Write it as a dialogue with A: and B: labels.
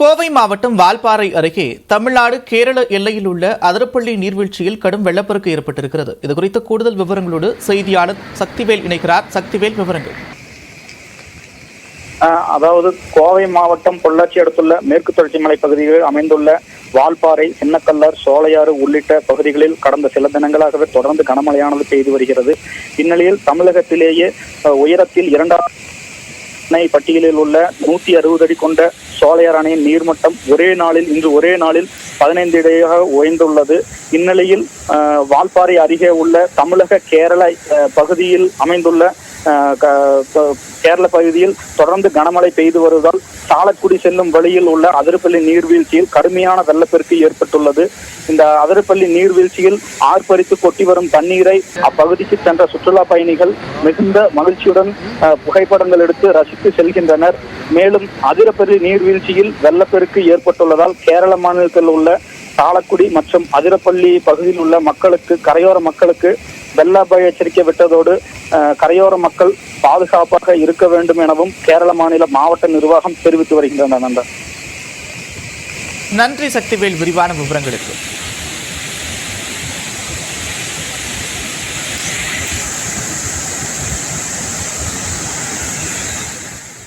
A: கோவை மாவட்டம் வால்பாறை அருகே தமிழ்நாடு கேரள எல்லையில் உள்ள அதிரப்பள்ளி நீர்வீழ்ச்சியில் கடும் வெள்ளப்பெருக்கு ஏற்பட்டிருக்கிறது. இதுகுறித்த கூடுதல் விவரங்களோடு செய்தியாளர் சக்திவேல் இணைக்கிறார். சக்திவேல், விவரங்கள்.
B: அதாவது கோவை மாவட்டம் பொள்ளாச்சி அடுத்துள்ள மேற்கு தொடர்ச்சி மலை பகுதிகளில் அமைந்துள்ள வால்பாறை, சின்னக்கல்லர், சோலையாறு உள்ளிட்ட பகுதிகளில் கடந்த சில தினங்களாகவே தொடர்ந்து கனமழையானது பெய்து வருகிறது. இந்நிலையில் தமிழகத்திலேயே உயரத்தில் இரண்டாவது பட்டியலில் உள்ள 160 அடி கொண்ட சோலையார் அணையின் நீர்மட்டம் இன்று ஒரே நாளில் 15 அடியாக உயர்ந்துள்ளது. இந்நிலையில் வால்பாறை அருகே உள்ள தமிழக கேரள பகுதியில் அமைந்துள்ள கேரள பகுதியில் தொடர்ந்து கனமழை பெய்து வருவதால் சாலக்குடி செல்லும் வழியில் உள்ள அதிரப்பள்ளி நீர்வீழ்ச்சியில் கடுமையான வெள்ளப்பெருக்கு ஏற்பட்டுள்ளது. இந்த அதிரப்பள்ளி நீர்வீழ்ச்சியில் ஆர்ப்பரித்து கொட்டி வரும் தண்ணீரை அப்பகுதிக்கு சென்ற சுற்றுலா பயணிகள் மிகுந்த மகிழ்ச்சியுடன் புகைப்படங்கள் எடுத்து ரசித்து செல்கின்றனர். மேலும் அதிரப்பள்ளி நீர்வீழ்ச்சியில் வெள்ளப்பெருக்கு ஏற்பட்டுள்ளதால் கேரள மாநிலத்தில் உள்ள சாலக்குடி மற்றும் அதிரப்பள்ளி பகுதியில் உள்ள கரையோர மக்களுக்கு வெள்ள அபாய எச்சரிக்கை விட்டதோடு கரையோர மக்கள் பாதுகாப்பாக இருக்க வேண்டும் எனவும் கேரள மாநில மாவட்ட நிர்வாகம் தெரிவித்து வருகின்றனர்.
A: நன்றி சக்திவேல், விரிவான விவரங்களுக்கு.